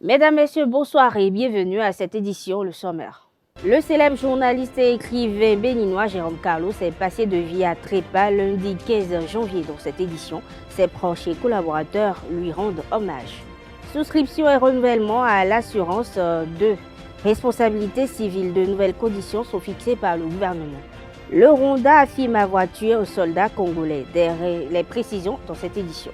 Mesdames, Messieurs, bonsoir et bienvenue à cette édition, le sommaire. Le célèbre journaliste et écrivain béninois Jérôme Carlos est passé de vie à trépas lundi 15 janvier. Dans cette édition, ses proches et collaborateurs lui rendent hommage. Souscription et renouvellement à l'assurance de responsabilité civile. De nouvelles conditions sont fixées par le gouvernement. Le Rwanda affirme avoir tué un soldat congolais. Derrière les précisions dans cette édition.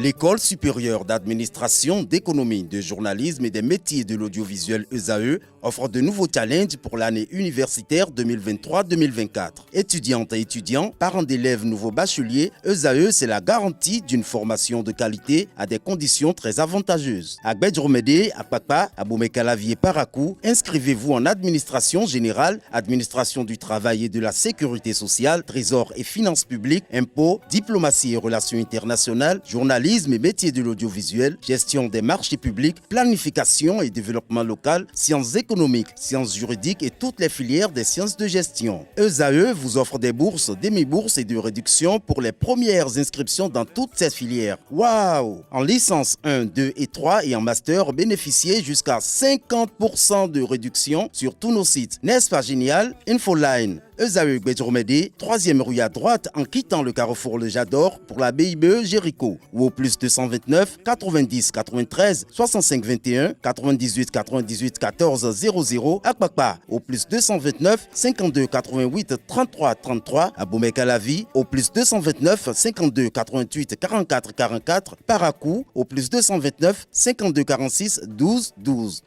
L'École supérieure d'administration, d'économie, de journalisme et des métiers de l'audiovisuel ESAE offre de nouveaux challenges pour l'année universitaire 2023-2024. Étudiantes et étudiants, parents d'élèves nouveaux bacheliers, ESAE, c'est la garantie d'une formation de qualité à des conditions très avantageuses. À Gbedjromede, à Papa, à Boumekalavi et Parakou, inscrivez-vous en administration générale, administration du travail et de la sécurité sociale, trésor et finances publiques, impôts, diplomatie et relations internationales, journalisme et métiers de l'audiovisuel, gestion des marchés publics, planification et développement local, sciences économiques, sciences juridiques et toutes les filières des sciences de gestion. ESAE vous offre des bourses, demi-bourses et de réductions pour les premières inscriptions dans toutes ces filières. Waouh! En licence 1, 2 et 3 et en master, bénéficiez jusqu'à 50% de réduction sur tous nos sites. N'est-ce pas génial? Infoline. ESAE Gbedjromede, 3e rue à droite en quittant le carrefour Le Jador pour la BIBE Jéricho ou au plus 229 90 93 65 21 98 98 14 00 à Kpakpa au plus 229 52 88 33 33 à Boumekalavi au plus 229 52 88 44 44 Parakou au plus 229 52 46 12 12.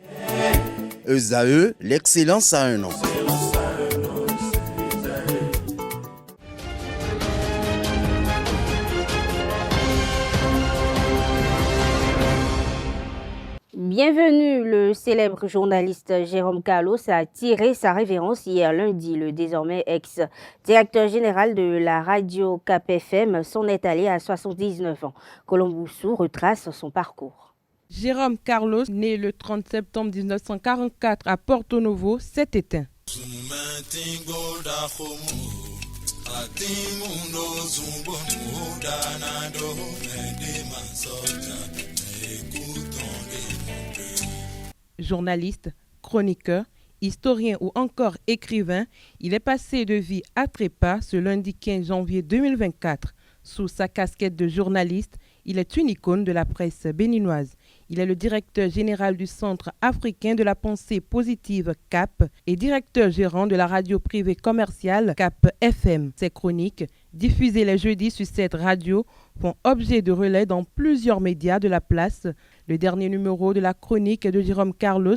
ESAE, l'excellence à un nom. Bienvenue, le célèbre journaliste Jérôme Carlos a tiré sa révérence hier lundi. Le désormais ex-directeur général de la radio Cap FM s'en est allé à 79 ans. Colomboussou retrace son parcours. Jérôme Carlos, né le 30 septembre 1944 à Porto Novo, s'est éteint. Journaliste, chroniqueur, historien ou encore écrivain, il est passé de vie à trépas ce lundi 15 janvier 2024. Sous sa casquette de journaliste, il est une icône de la presse béninoise. Il est le directeur général du Centre africain de la pensée positive CAP et directeur gérant de la radio privée commerciale CAP FM. Ses chroniques, diffusées les jeudis sur cette radio, font objet de relais dans plusieurs médias de la place. Le dernier numéro de la chronique de Jérôme Carlos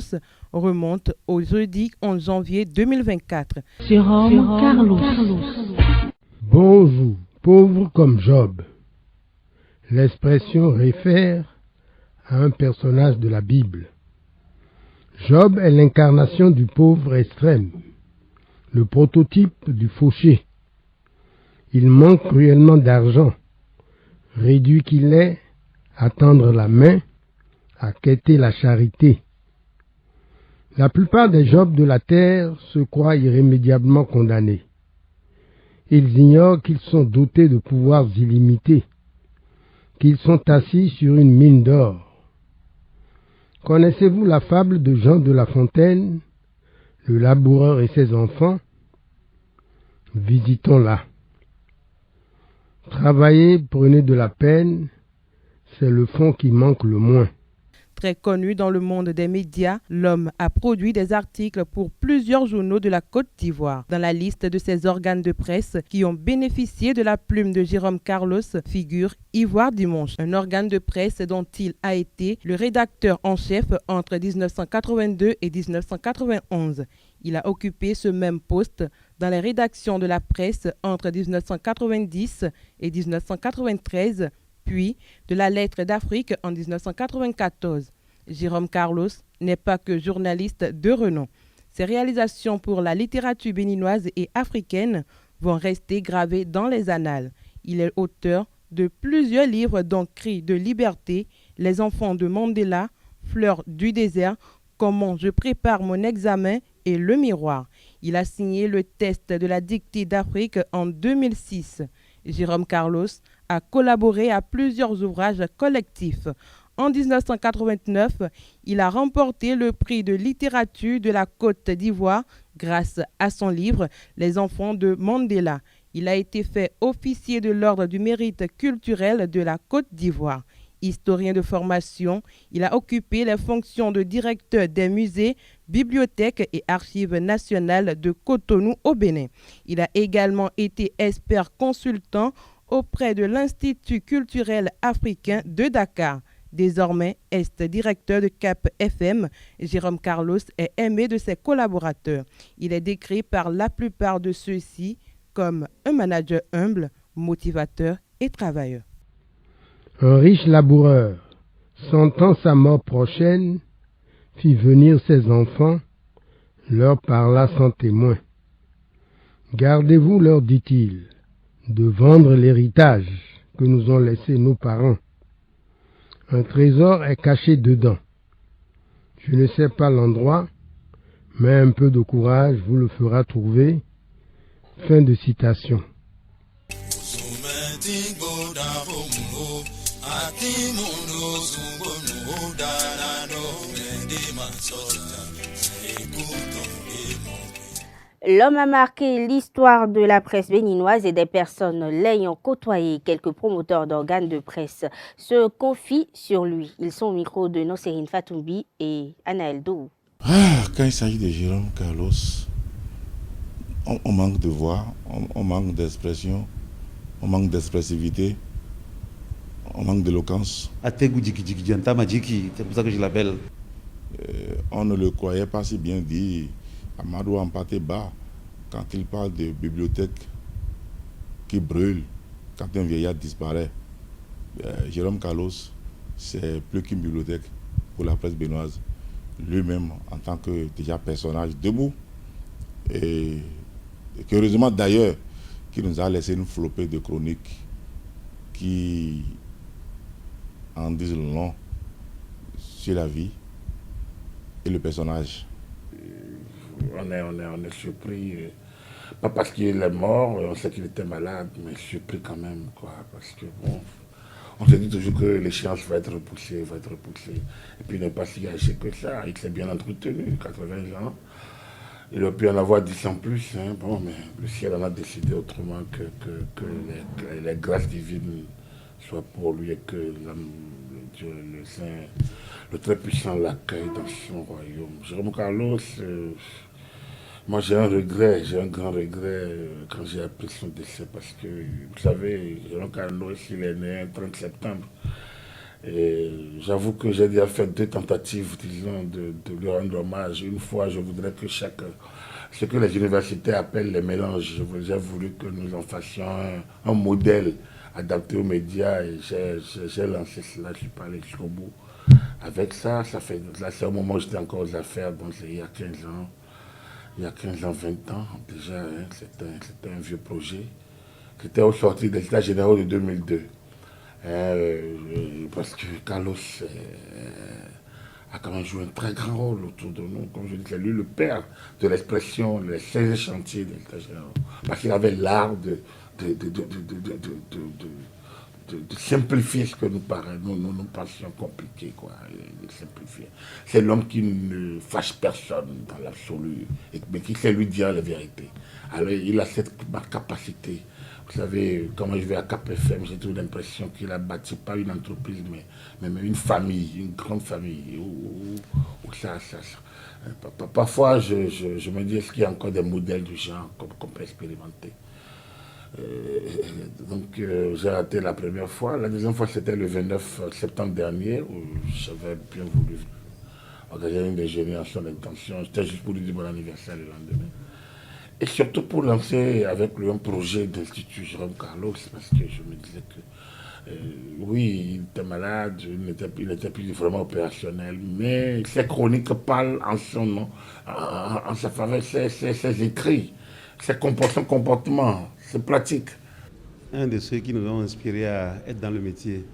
remonte au jeudi 11 janvier 2024. Jérôme Carlos. Bonjour, pauvre comme Job. L'expression réfère à un personnage de la Bible. Job est l'incarnation du pauvre extrême, le prototype du fauché. Il manque cruellement d'argent, réduit qu'il est à tendre la main, à quêter la charité. La plupart des Jobs de la terre se croient irrémédiablement condamnés. Ils ignorent qu'ils sont dotés de pouvoirs illimités, qu'ils sont assis sur une mine d'or. Connaissez-vous la fable de Jean de La Fontaine, le laboureur et ses enfants? Visitons-la. Travailler, prenez de la peine, c'est le fond qui manque le moins. Très connu dans le monde des médias, l'homme a produit des articles pour plusieurs journaux de la Côte d'Ivoire. Dans la liste de ces organes de presse qui ont bénéficié de la plume de Jérôme Carlos figure Ivoire Dimanche, un organe de presse dont il a été le rédacteur en chef entre 1982 et 1991. Il a occupé ce même poste dans les rédactions de la presse entre 1990 et 1993, puis de la Lettre d'Afrique en 1994. Jérôme Carlos n'est pas que journaliste de renom. Ses réalisations pour la littérature béninoise et africaine vont rester gravées dans les annales. Il est auteur de plusieurs livres dont Cris de liberté, Les enfants de Mandela, Fleurs du désert, Comment je prépare mon examen et Le miroir. Il a signé le test de la dictée d'Afrique en 2006. Jérôme Carlos a collaboré à plusieurs ouvrages collectifs. En 1989, il a remporté le prix de littérature de la Côte d'Ivoire grâce à son livre « Les enfants de Mandela ». Il a été fait officier de l'Ordre du mérite culturel de la Côte d'Ivoire. Historien de formation, il a occupé les fonctions de directeur des musées, bibliothèques et archives nationales de Cotonou au Bénin. Il a également été expert consultant auprès de l'Institut culturel africain de Dakar. Désormais directeur de Cap FM, Jérôme Carlos est aimé de ses collaborateurs. Il est décrit par la plupart de ceux-ci comme un manager humble, motivateur et travailleur. Un riche laboureur, sentant sa mort prochaine, fit venir ses enfants, leur parla sans témoin. Gardez-vous, leur dit-il, de vendre l'héritage que nous ont laissé nos parents. Un trésor est caché dedans. Je ne sais pas l'endroit, mais un peu de courage vous le fera trouver. Fin de citation. L'homme a marqué l'histoire de la presse béninoise et des personnes l'ayant côtoyé. Quelques promoteurs d'organes de presse se confient sur lui. Ils sont au micro de Nosserine Fatoumbi et Anaël Dou. Quand il s'agit de Jérôme Carlos, on manque de voix, on manque d'expression, on manque d'expressivité, on manque d'éloquence. C'est pour ça que je l'appelle. On ne le croyait pas si bien dit. Amadou Ampateba, quand il parle de bibliothèques qui brûlent, quand un vieillard disparaît, Jérôme Carlos, c'est plus qu'une bibliothèque pour la presse béninoise. Lui-même, en tant que déjà personnage debout, et heureusement d'ailleurs, qui nous a laissé une flopée de chroniques qui en disent le long sur la vie et le personnage. On est surpris, pas parce qu'il est mort, on sait qu'il était malade, mais surpris quand même, quoi, parce que bon, on se dit toujours que l'échéance va être repoussée, et puis il n'est pas si âgé que ça, il s'est bien entretenu, 80 ans, il aurait pu en avoir 10 ans plus, hein, bon, mais le ciel en a décidé autrement que les grâces divines soient pour lui et que Dieu, le Saint, le très puissant l'accueille dans son royaume. Jérôme Carlos, moi j'ai un grand regret quand j'ai appris son décès parce que, vous savez, Jérôme Carlos, il est né le 30 septembre. Et j'avoue que j'ai déjà fait 2 tentatives, disons, de lui rendre hommage. Une fois, je voudrais que ce que les universités appellent les mélanges, j'ai voulu que nous en fassions un modèle adapté aux médias et j'ai lancé cela, je suis pas allé jusqu'au bout. Avec ça, c'est au moment où j'étais encore aux affaires, donc il y a 15 ans. Il y a 15 ans, 20 ans, déjà, hein, c'était un vieux projet qui était au sorti des États généraux de 2002. Parce que Carlos a quand même joué un très grand rôle autour de nous. Comme je dis, c'est lui le père de l'expression, les 16 chantiers des États généraux. Parce qu'il avait l'art de simplifier ce que nous pensions compliqué, quoi, de simplifier. C'est l'homme qui ne fâche personne dans l'absolu, mais qui sait lui dire la vérité. Alors il a cette capacité. Vous savez, quand je vais à Cap FM, j'ai toujours l'impression qu'il a bâti pas une entreprise, mais une famille, une grande famille. Où ça. Parfois, je me dis, est-ce qu'il y a encore des modèles du genre qu'on peut expérimenter? Donc j'ai raté la première fois. La deuxième fois, c'était le 29 septembre dernier, où j'avais bien voulu organiser un déjeuner en son intention. C'était juste pour lui dire bon anniversaire le lendemain. Et surtout pour lancer avec lui un projet d'Institut Jérôme Carlos, parce que je me disais que oui, il était malade, il n'était plus vraiment opérationnel, mais ses chroniques parlent en son nom, en sa faveur, ses écrits, son comportement. C'est pratique. Un de ceux qui nous ont inspirés à être dans le métier.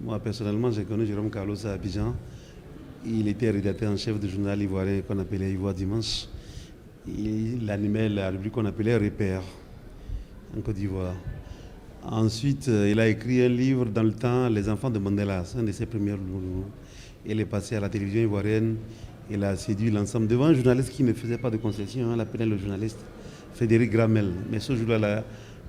Moi, personnellement, j'ai connu Jérôme Carlos à Abidjan. Il était rédacteur en chef du journal ivoirien qu'on appelait Ivoire Dimanche. Il animait la rubrique qu'on appelait Repères en Côte d'Ivoire. Ensuite, il a écrit un livre dans le temps, Les enfants de Mandela, c'est un de ses premiers livres. Il est passé à la télévision ivoirienne, il a séduit l'ensemble. Devant un journaliste qui ne faisait pas de concession, on l'appelait le journaliste Frédéric Gramel. Mais ce jour-là,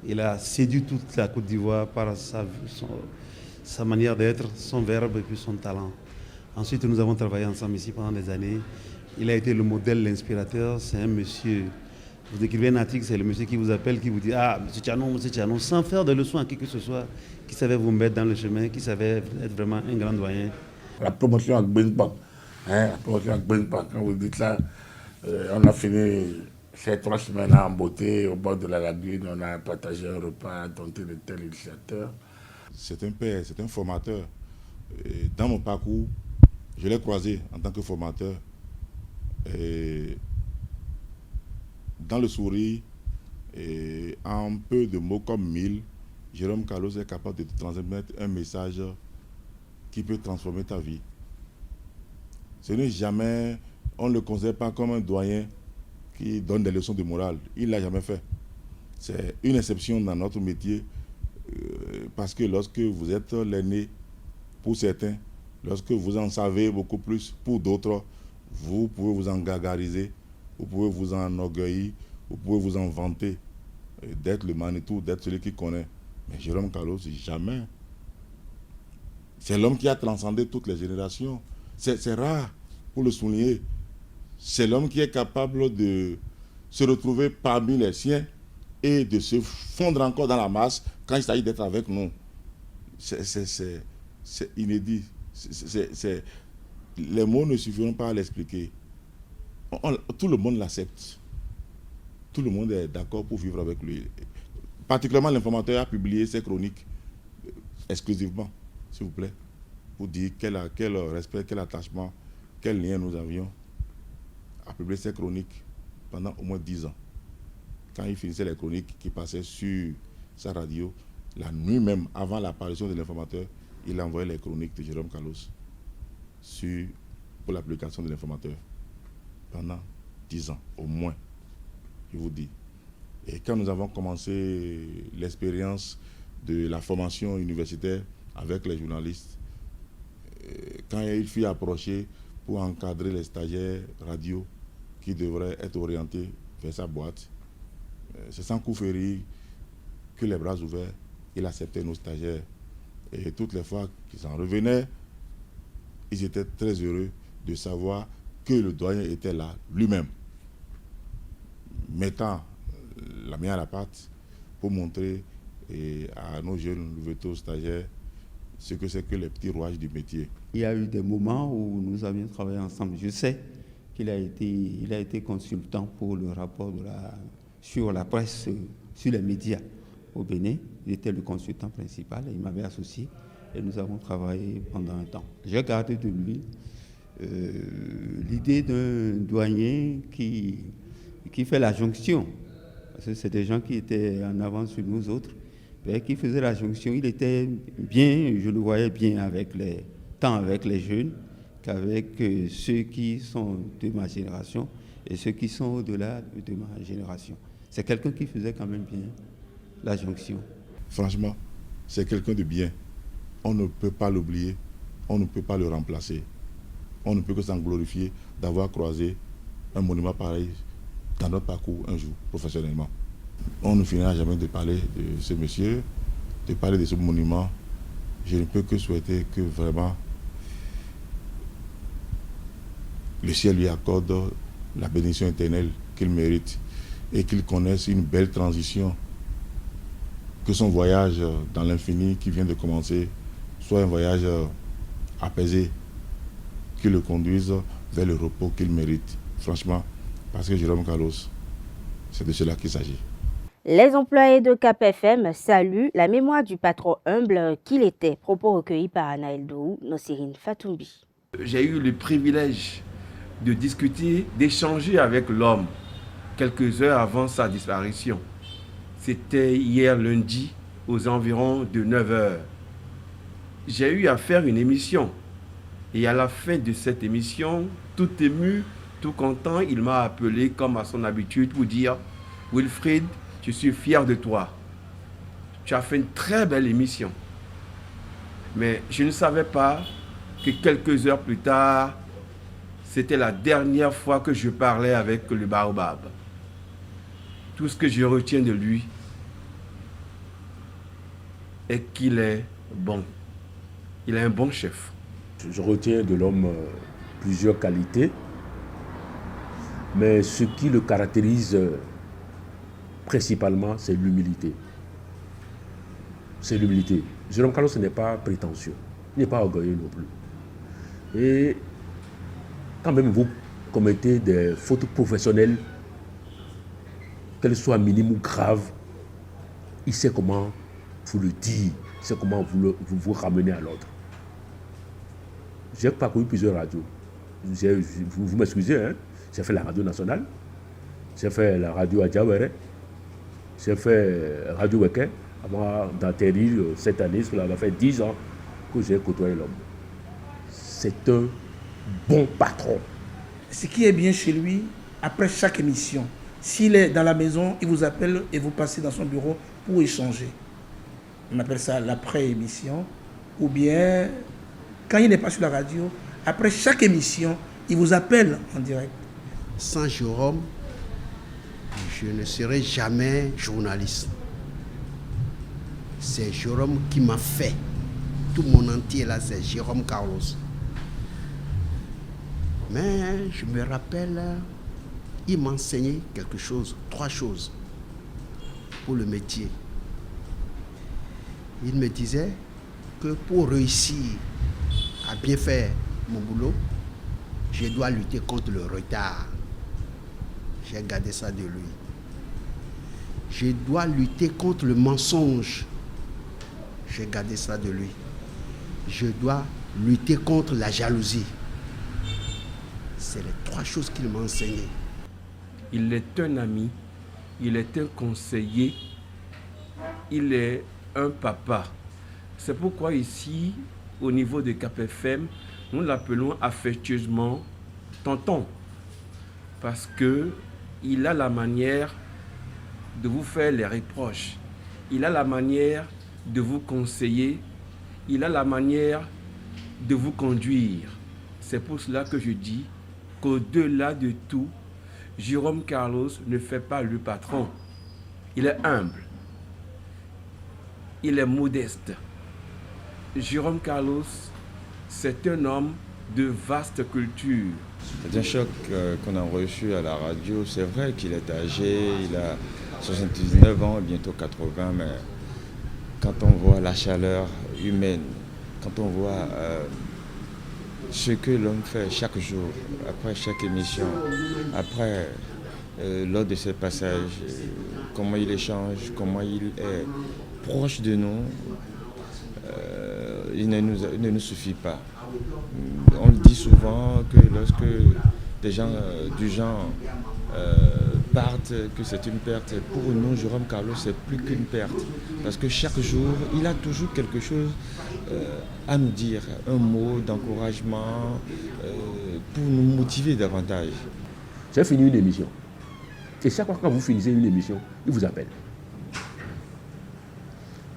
il a séduit toute la Côte d'Ivoire par sa manière d'être, son verbe et puis son talent. Ensuite, nous avons travaillé ensemble ici pendant des années. Il a été le modèle, l'inspirateur. C'est un monsieur, vous écrivez un article, c'est le monsieur qui vous appelle, qui vous dit « Ah, monsieur Tchanou », sans faire de leçons à qui que ce soit, qui savait vous mettre dans le chemin, qui savait être vraiment un grand doyen. La promotion avec Benpak, la promotion avec Benpak, quand vous dites ça, on a fini ces 3 semaines en beauté au bord de la lagune, on a partagé un repas dont il était l'initiateur. C'est un père, c'est un formateur. Et dans mon parcours, je l'ai croisé en tant que formateur. Et dans le sourire, et en peu de mots comme 1000, Jérôme Carlos est capable de te transmettre un message qui peut transformer ta vie. Ce n'est jamais, on ne le considère pas comme un doyen qui donne des leçons de morale. Il ne l'a jamais fait. C'est une exception dans notre métier parce que lorsque vous êtes l'aîné, pour certains, lorsque vous en savez beaucoup plus pour d'autres, vous pouvez vous en gargariser, vous pouvez vous en orgueillir, vous pouvez vous en vanter d'être le Manitou, d'être celui qui connaît. Mais Jérôme Carlos, jamais. C'est l'homme qui a transcendé toutes les générations. C'est rare pour le souligner. C'est l'homme qui est capable de se retrouver parmi les siens et de se fondre encore dans la masse quand il s'agit d'être avec nous. C'est inédit. Les mots ne suffiront pas à l'expliquer. Tout le monde l'accepte. Tout le monde est d'accord pour vivre avec lui. Particulièrement l'informateur a publié ses chroniques exclusivement, s'il vous plaît, pour dire quel respect, quel attachement, quel lien nous avions à publier ses chroniques pendant au moins 10 ans. Quand il finissait les chroniques qui passaient sur sa radio, la nuit même, avant l'apparition de l'informateur, il envoyait les chroniques de Jérôme Carlos pour la publication de l'informateur. Pendant 10 ans, au moins, je vous dis. Et quand nous avons commencé l'expérience de la formation universitaire avec les journalistes, quand il fut approché pour encadrer les stagiaires radio qui devraient être orientés vers sa boîte, c'est sans coup férir que les bras ouverts, il acceptait nos stagiaires. Et toutes les fois qu'ils en revenaient, ils étaient très heureux de savoir que le doyen était là, lui-même, mettant la main à la pâte pour montrer à nos jeunes nouveaux stagiaires ce que c'est que les petits rouages du métier. Il y a eu des moments où nous avions travaillé ensemble. Je sais qu'il a été consultant pour le rapport sur la presse, sur les médias au Bénin. Il était le consultant principal et il m'avait associé et nous avons travaillé pendant un temps. J'ai gardé de lui l'idée d'un douanier qui fait la jonction. Parce que c'est des gens qui étaient en avance sur nous autres, mais qui faisaient la jonction. Il était bien, je le voyais bien tant avec les jeunes qu'avec ceux qui sont de ma génération et ceux qui sont au-delà de ma génération. C'est quelqu'un qui faisait quand même bien la jonction. Franchement, c'est quelqu'un de bien. On ne peut pas l'oublier, on ne peut pas le remplacer. On ne peut que s'en glorifier d'avoir croisé un monument pareil dans notre parcours un jour, professionnellement. On ne finira jamais de parler de ce monsieur, de parler de ce monument. Je ne peux que souhaiter que vraiment le ciel lui accorde la bénédiction éternelle qu'il mérite et qu'il connaisse une belle transition. Que son voyage dans l'infini qui vient de commencer soit un voyage apaisé, qui le conduise vers le repos qu'il mérite. Franchement, parce que Jérôme Carlos, c'est de cela qu'il s'agit. Les employés de Cap FM saluent la mémoire du patron humble qu'il était. Propos recueillis par Anaël Dou, Nosirine Fatoumbi. J'ai eu le privilège de discuter, d'échanger avec l'homme quelques heures avant sa disparition. C'était hier lundi aux environs de 9h. J'ai eu à faire une émission. Et à la fin de cette émission, tout ému, tout content, il m'a appelé comme à son habitude pour dire « Wilfried, je suis fier de toi. tu as fait une très belle émission. Mais je ne savais pas que quelques heures plus tard, c'était la dernière fois que je parlais avec le baobab. Tout ce que je retiens de lui est qu'il est bon. Il est un bon chef. Je retiens de l'homme plusieurs qualités, mais ce qui le caractérise principalement, c'est l'humilité. C'est l'humilité. Jérôme Carlos n'est pas prétentieux, il n'est pas orgueilleux non plus. Et quand même vous commettez des fautes professionnelles, qu'elles soient minimes ou graves, il sait comment vous le dire, il sait comment vous ramener à l'ordre. J'ai parcouru plusieurs radios. Vous m'excusez, hein? J'ai fait la radio nationale, j'ai fait la radio à Diawere, j'ai fait Radio Weke, avant d'atterrir cette année, cela va faire 10 ans que j'ai côtoyé l'homme. C'est un bon patron. Ce qui est bien chez lui, après chaque émission, s'il est dans la maison, il vous appelle et vous passez dans son bureau pour échanger. On appelle ça l'après-émission. Ou bien, quand il n'est pas sur la radio, après chaque émission, il vous appelle en direct. Sans Jérôme, je ne serai jamais journaliste. C'est Jérôme qui m'a fait. Tout mon entier là, c'est Jérôme Carlos. Mais je me rappelle, il m'a enseigné quelque chose, 3 choses pour le métier. Il me disait que pour réussir à bien faire mon boulot, je dois lutter contre le retard. J'ai gardé ça de lui. Je dois lutter contre le mensonge. J'ai gardé ça de lui. Je dois lutter contre la jalousie. C'est les 3 choses qu'il m'a enseignées. Il est un ami, il est un conseiller, il est un papa. C'est pourquoi ici, au niveau de Cap FM, nous l'appelons affectueusement tonton. Parce qu'il a la manière de vous faire les reproches. Il a la manière de vous conseiller. Il a la manière de vous conduire. C'est pour cela que je dis qu'au-delà de tout, Jérôme Carlos ne fait pas le patron. Il est humble. Il est modeste. Jérôme Carlos, c'est un homme de vaste culture. C'est un choc qu'on a reçu à la radio. C'est vrai qu'il est âgé, il a 79 ans, bientôt 80, mais quand on voit la chaleur humaine, quand on voit ce que l'homme fait chaque jour, après chaque émission, après lors de ses passages, comment il échange, comment il est proche de nous, il ne nous suffit pas. On le dit souvent que lorsque des gens du genre partent, que c'est une perte. Pour nous, Jérôme Carlos, c'est plus qu'une perte. Parce que chaque jour, il a toujours quelque chose à nous dire, un mot d'encouragement pour nous motiver davantage. J'ai fini une émission. Et chaque fois que vous finissez une émission, il vous appelle.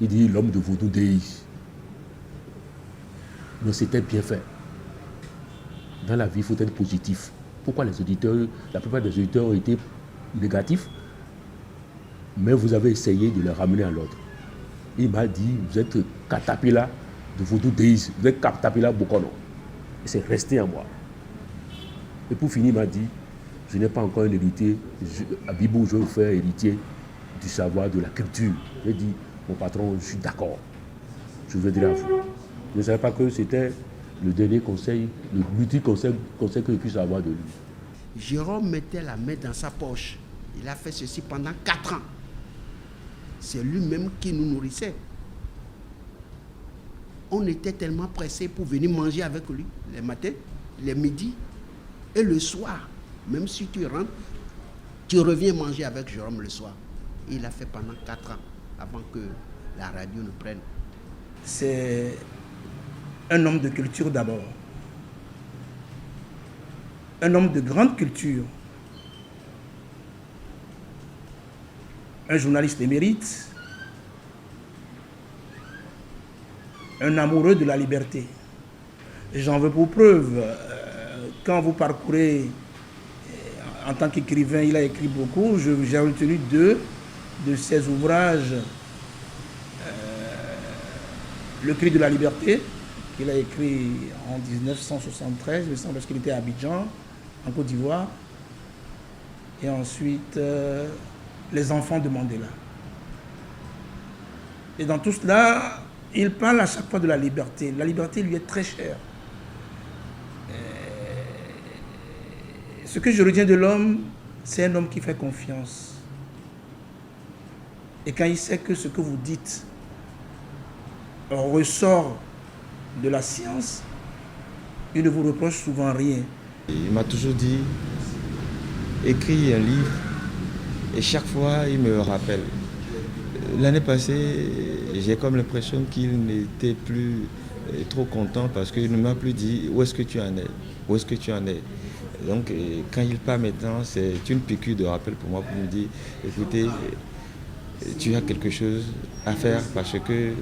Il dit l'homme de Vodou Déis. Mais c'était bien fait. Dans la vie, il faut être positif. Pourquoi les auditeurs, la plupart des auditeurs ont été négatifs, mais vous avez essayé de les ramener à l'ordre. Il m'a dit, vous êtes Katapila de Vodou Déis, vous êtes Katapila Bokono. Et c'est resté en moi. Et pour finir, il m'a dit, je n'ai pas encore un héritier. À Bibou, je vais vous faire héritier du savoir, de la culture. J'ai dit, mon patron, je suis d'accord. Je veux dire à vous. Je ne savais pas que c'était le dernier conseil, le multi conseil que je puisse avoir de lui. Jérôme mettait la main dans sa poche. Il a fait ceci pendant 4 ans. C'est lui-même qui nous nourrissait. On était tellement pressés pour venir manger avec lui les matins, les midis et le soir. Même si tu rentres, tu reviens manger avec Jérôme le soir. Et il a fait pendant 4 ans avant que la radio nous prenne. C'est un homme de culture d'abord. Un homme de grande culture. Un journaliste émérite. un amoureux de la liberté. J'en veux pour preuve, quand vous parcourez, en tant qu'écrivain, il a écrit beaucoup, j'ai retenu 2 de ses ouvrages. Le cri de la liberté, qu'il a écrit en 1973, il me semble, parce qu'il était à Abidjan, en Côte d'Ivoire. Et ensuite, Les enfants de Mandela. Et dans tout cela, il parle à chaque fois de la liberté. La liberté lui est très chère. Ce que je retiens de l'homme, c'est un homme qui fait confiance. Et quand il sait que ce que vous dites ressort de la science, il ne vous reproche souvent rien. Il m'a toujours dit, écris un livre, et chaque fois il me rappelle. L'année passée, j'ai comme l'impression qu'il n'était plus trop content parce qu'il ne m'a plus dit où est-ce que tu en es, où est-ce que tu en es. Donc quand il part maintenant, c'est une piqûre de rappel pour moi pour me dire, écoutez, tu as quelque chose à faire parce que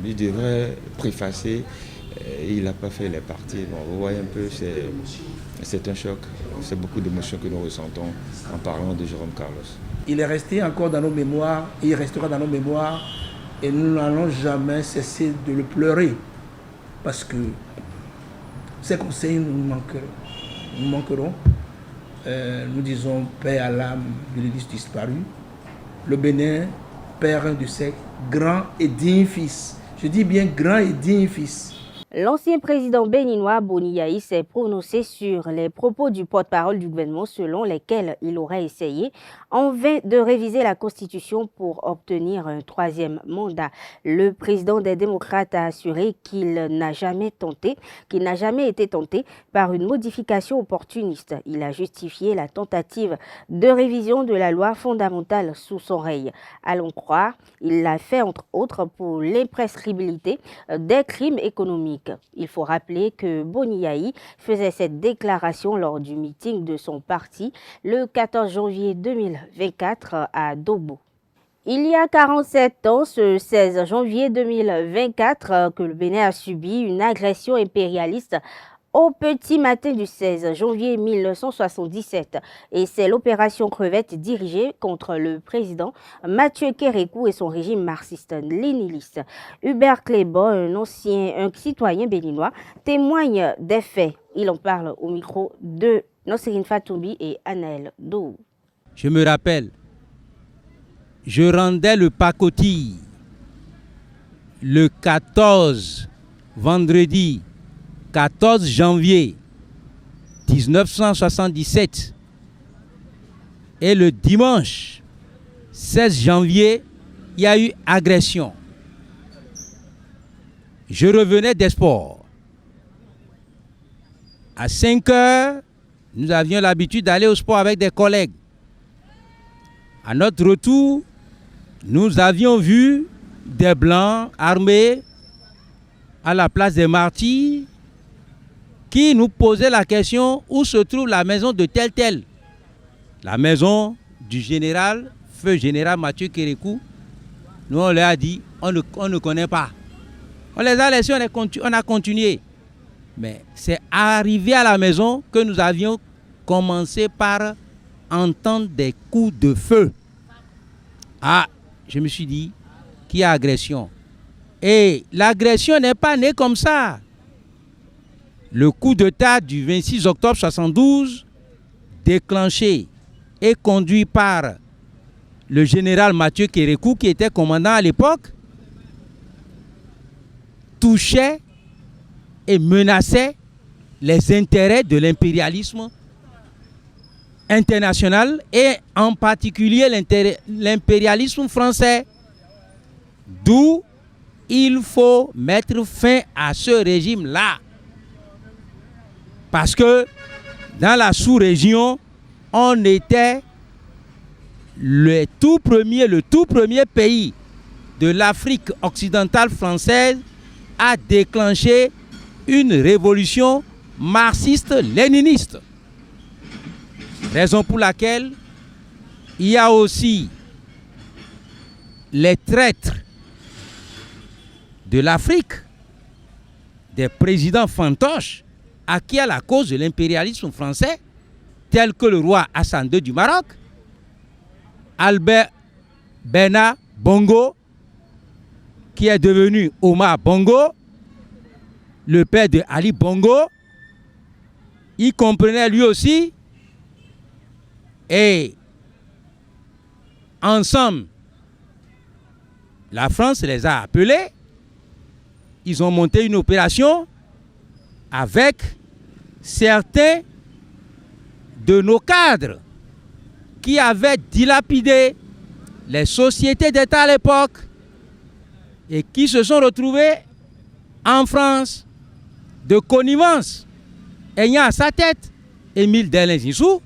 il devrait préfacer, il n'a pas fait les parties. Bon, vous voyez un peu, c'est un choc, c'est beaucoup d'émotions que nous ressentons en parlant de Jérôme Carlos. Il est resté encore dans nos mémoires et il restera dans nos mémoires et nous n'allons jamais cesser de le pleurer parce que ces conseils nous manqueront. Nous disons paix à l'âme de l'Église disparue. Le Bénin perd un de ses grands et dignes fils. Je dis bien grand et digne fils. L'ancien président béninois Boni Yayi s'est prononcé sur les propos du porte-parole du gouvernement selon lesquels il aurait essayé en vain de réviser la Constitution pour obtenir un 3e mandat. Le président des démocrates a assuré qu'il n'a jamais été tenté par une modification opportuniste. Il a justifié la tentative de révision de la loi fondamentale sous son règne. Allons croire, il l'a fait entre autres pour l'imprescriptibilité des crimes économiques. Il faut rappeler que Boni Yayi faisait cette déclaration lors du meeting de son parti le 14 janvier 2024 à Dobo. Il y a 47 ans, ce 16 janvier 2024, que le Bénin a subi une agression impérialiste au petit matin du 16 janvier 1977. Et c'est l'opération Crevette dirigée contre le président Mathieu Kérékou et son régime marxiste-léniniste. Hubert Clébon, un citoyen béninois, témoigne des faits. Il en parle au micro de Nosserine Fatoubi et Anaël Dou. Je me rappelle, je rendais le pacotille le 14 vendredi 14 janvier 1977 et le dimanche 16 janvier, il y a eu agression. Je revenais des sports. À 5 heures, nous avions l'habitude d'aller au sport avec des collègues. À notre retour, nous avions vu des Blancs armés à la place des Martyrs qui nous posaient la question où se trouve la maison de tel. La maison du général, feu général Mathieu Kérékou. Nous, on leur a dit, on ne connaît pas. On les a laissés, on a continué. Mais c'est arrivé à la maison que nous avions commencé par entendre des coups de feu. Ah, je me suis dit, qu'il y a agression. Et l'agression n'est pas née comme ça. Le coup d'État du 26 octobre 1972, déclenché et conduit par le général Mathieu Kérékou, qui était commandant à l'époque, touchait et menaçait les intérêts de l'impérialisme international et en particulier l'impérialisme français. D'où il faut mettre fin à ce régime-là. Parce que dans la sous-région, on était le tout premier pays de l'Afrique occidentale française à déclencher une révolution marxiste-léniniste. Raison pour laquelle il y a aussi les traîtres de l'Afrique des présidents fantoches acquis à la cause de l'impérialisme français, tels que le roi Hassan II du Maroc, Albert Bena Bongo, qui est devenu Omar Bongo, le père de Ali Bongo. Il comprenait lui aussi, et ensemble, la France les a appelés. Ils ont monté une opération avec certains de nos cadres qui avaient dilapidé les sociétés d'État à l'époque et qui se sont retrouvés en France de connivence, ayant à sa tête Émile Delin Zissou,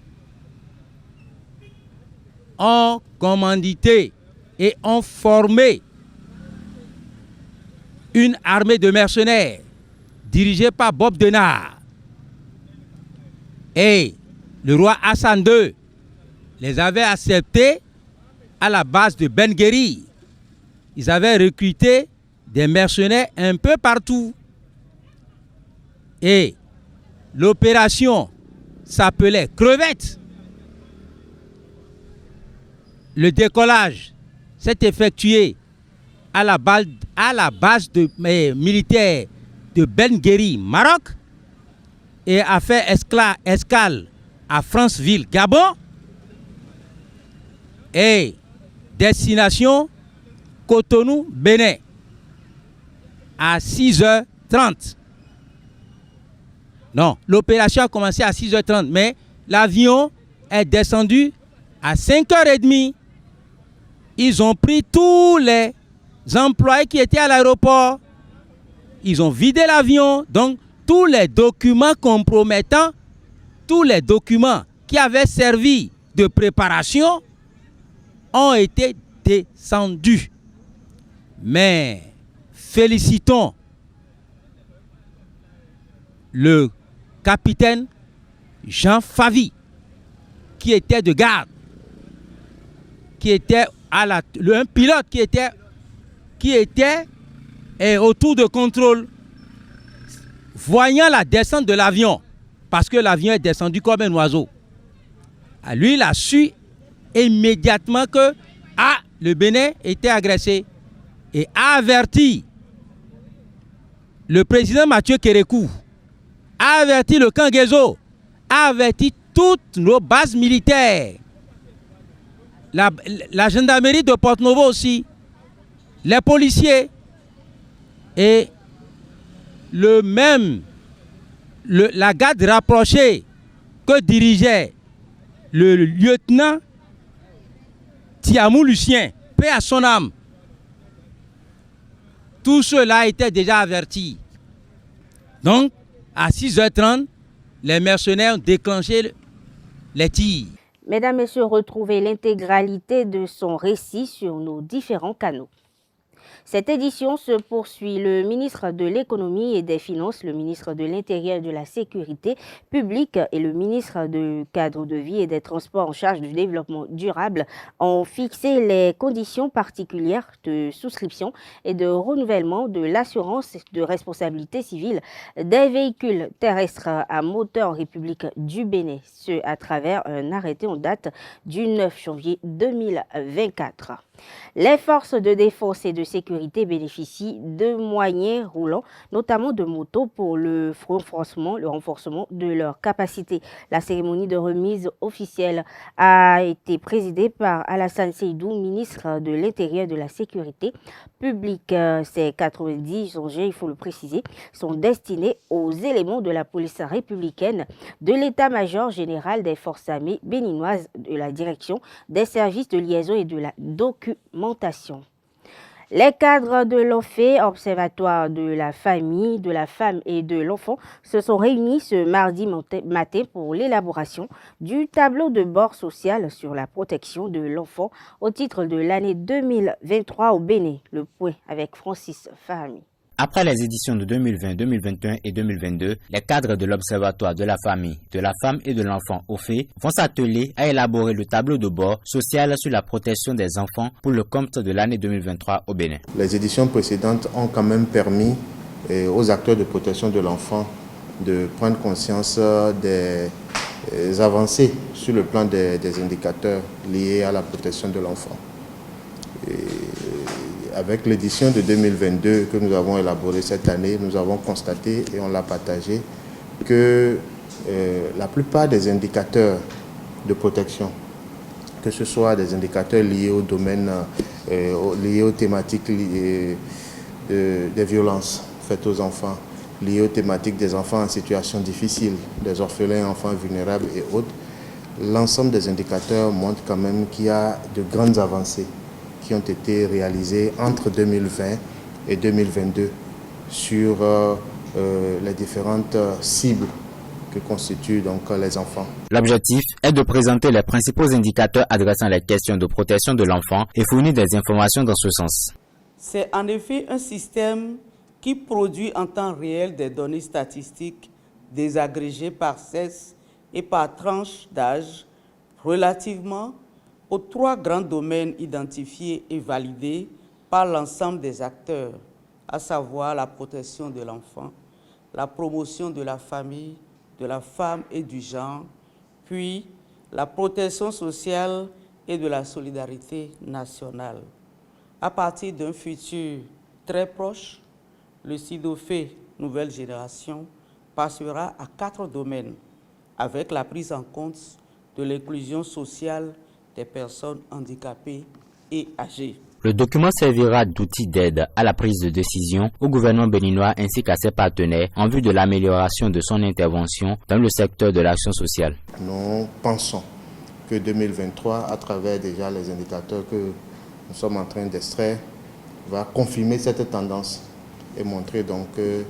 ont commandité et ont formé une armée de mercenaires dirigée par Bob Denard. Et le roi Hassan II les avait acceptés à la base de Ben Guéri. Ils avaient recruté des mercenaires un peu partout. Et l'opération s'appelait Crevette. Le décollage s'est effectué à la base militaire de Ben Guéri, Maroc, et a fait escale à Franceville, Gabon, et destination Cotonou, Bénin, à 6h30. Non, l'opération a commencé à 6h30, mais l'avion est descendu à 5h30. Ils ont pris tous les employés qui étaient à l'aéroport. Ils ont vidé l'avion. Donc, tous les documents compromettants, tous les documents qui avaient servi de préparation ont été descendus. Mais félicitons le capitaine Jean Favy, qui était de garde, qui était un pilote qui était autour de contrôle, voyant la descente de l'avion, parce que l'avion est descendu comme un oiseau. Lui, il a su immédiatement que le Bénin était agressé et a averti le président Mathieu Kérékou, a averti le camp Guézo, a averti toutes nos bases militaires, la gendarmerie de Porto-Novo aussi, les policiers, et la garde rapprochée que dirigeait le lieutenant Tiamou Lucien, paix à son âme. Tout cela était déjà averti. Donc, à 6h30, les mercenaires ont déclenché les tirs. Mesdames, Messieurs, retrouvez l'intégralité de son récit sur nos différents canaux. Cette édition se poursuit. Le ministre de l'Économie et des Finances, le ministre de l'Intérieur et de la Sécurité publique et le ministre du Cadre de vie et des Transports en charge du développement durable ont fixé les conditions particulières de souscription et de renouvellement de l'assurance de responsabilité civile des véhicules terrestres à moteur en République du Bénin, ce à travers un arrêté en date du 9 janvier 2024. Les forces de défense et de sécurité bénéficient de moyens roulants, notamment de motos, pour le renforcement de leurs capacités. La cérémonie de remise officielle a été présidée par Alassane Seydou, ministre de l'Intérieur et de la Sécurité publique. Ces 90 engins, il faut le préciser, sont destinés aux éléments de la police républicaine, de l'état-major général des forces armées béninoises, de la direction des services de liaison et de la documentation. Les cadres de l'OFE, Observatoire de la famille, de la femme et de l'enfant, se sont réunis ce mardi matin pour l'élaboration du tableau de bord social sur la protection de l'enfant au titre de l'année 2023 au Bénin. Le point avec Francis Fahmi. Après les éditions de 2020, 2021 et 2022, les cadres de l'Observatoire de la famille, de la femme et de l'enfant OFE vont s'atteler à élaborer le tableau de bord social sur la protection des enfants pour le compte de l'année 2023 au Bénin. Les éditions précédentes ont quand même permis aux acteurs de protection de l'enfant de prendre conscience des avancées sur le plan des indicateurs liés à la protection de l'enfant. Avec l'édition de 2022 que nous avons élaborée cette année, nous avons constaté et on l'a partagé que la plupart des indicateurs de protection, que ce soit des indicateurs liés au domaine, liés aux thématiques des violences faites aux enfants, liés aux thématiques des enfants en situation difficile, des orphelins, enfants vulnérables et autres, l'ensemble des indicateurs montre quand même qu'il y a de grandes avancées qui ont été réalisées entre 2020 et 2022 sur les différentes cibles que constituent donc les enfants. L'objectif est de présenter les principaux indicateurs adressant les questions de protection de l'enfant et fournir des informations dans ce sens. C'est en effet un système qui produit en temps réel des données statistiques désagrégées par sexe et par tranche d'âge relativement aux 3 grands domaines identifiés et validés par l'ensemble des acteurs, à savoir la protection de l'enfant, la promotion de la famille, de la femme et du genre, puis la protection sociale et de la solidarité nationale. À partir d'un futur très proche, le SIDOFE Nouvelle Génération passera à 4 domaines, avec la prise en compte de l'inclusion sociale des personnes handicapées et âgées. Le document servira d'outil d'aide à la prise de décision au gouvernement béninois ainsi qu'à ses partenaires en vue de l'amélioration de son intervention dans le secteur de l'action sociale. Nous pensons que 2023, à travers déjà les indicateurs que nous sommes en train d'extraire, va confirmer cette tendance et montrer donc que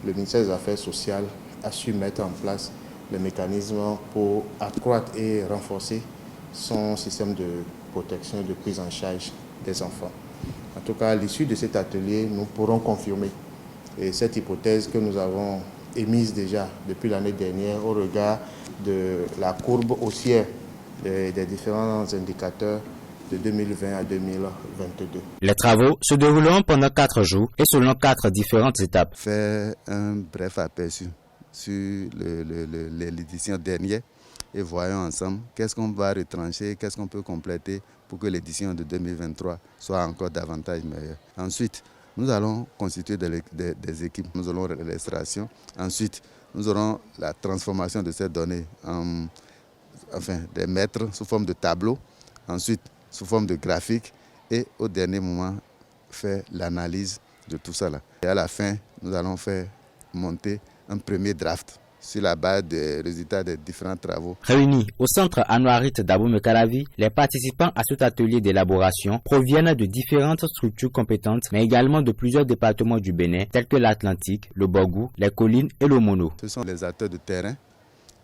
le ministère des Affaires sociales a su mettre en place les mécanismes pour accroître et renforcer son système de protection et de prise en charge des enfants. En tout cas, à l'issue de cet atelier, nous pourrons confirmer cette hypothèse que nous avons émise déjà depuis l'année dernière au regard de la courbe haussière des différents indicateurs de 2020 à 2022. Les travaux se dérouleront pendant 4 jours et selon 4 différentes étapes. Faire un bref aperçu sur l'édition dernière et voyons ensemble qu'est-ce qu'on va retrancher, qu'est-ce qu'on peut compléter pour que l'édition de 2023 soit encore davantage meilleure. Ensuite, nous allons constituer des équipes, nous aurons l'extraction. Ensuite, nous aurons la transformation de ces données en des mettre sous forme de tableau, ensuite sous forme de graphique et au dernier moment faire l'analyse de tout ça là. Et à la fin, nous allons faire monter un premier draft sur la base des résultats des différents travaux. Réunis au centre Anouarit d'Abomey-Calavi, les participants à cet atelier d'élaboration proviennent de différentes structures compétentes, mais également de plusieurs départements du Bénin, tels que l'Atlantique, le Borgou, les collines et le Mono. Ce sont les acteurs de terrain,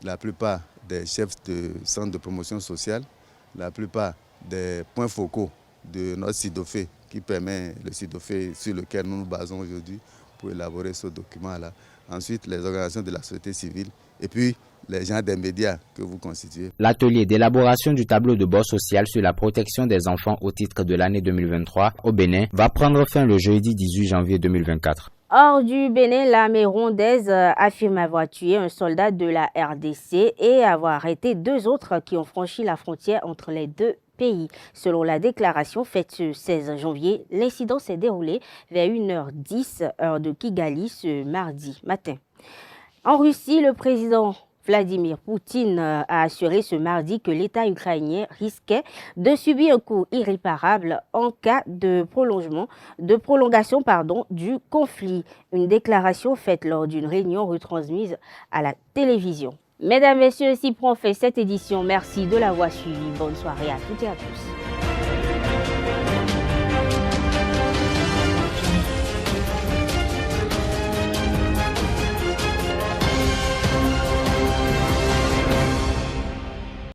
la plupart des chefs de centres de promotion sociale, la plupart des points focaux de notre SIDOFE, qui permet le SIDOFE sur lequel nous nous basons aujourd'hui pour élaborer ce document-là. Ensuite, les organisations de la société civile et puis les gens des médias que vous constituez. L'atelier d'élaboration du tableau de bord social sur la protection des enfants au titre de l'année 2023 au Bénin va prendre fin le jeudi 18 janvier 2024. Hors du Bénin, l'armée rwandaise affirme avoir tué un soldat de la RDC et avoir arrêté 2 autres qui ont franchi la frontière entre les 2 pays. Selon la déclaration faite ce 16 janvier, l'incident s'est déroulé vers 1h10 heure de Kigali ce mardi matin. En Russie, le président Vladimir Poutine a assuré ce mardi que l'État ukrainien risquait de subir un coup irréparable en cas de prolongation du conflit. Une déclaration faite lors d'une réunion retransmise à la télévision. Mesdames, Messieurs, ainsi prend fait cette édition. Merci de l'avoir suivi. Bonne soirée à toutes et à tous.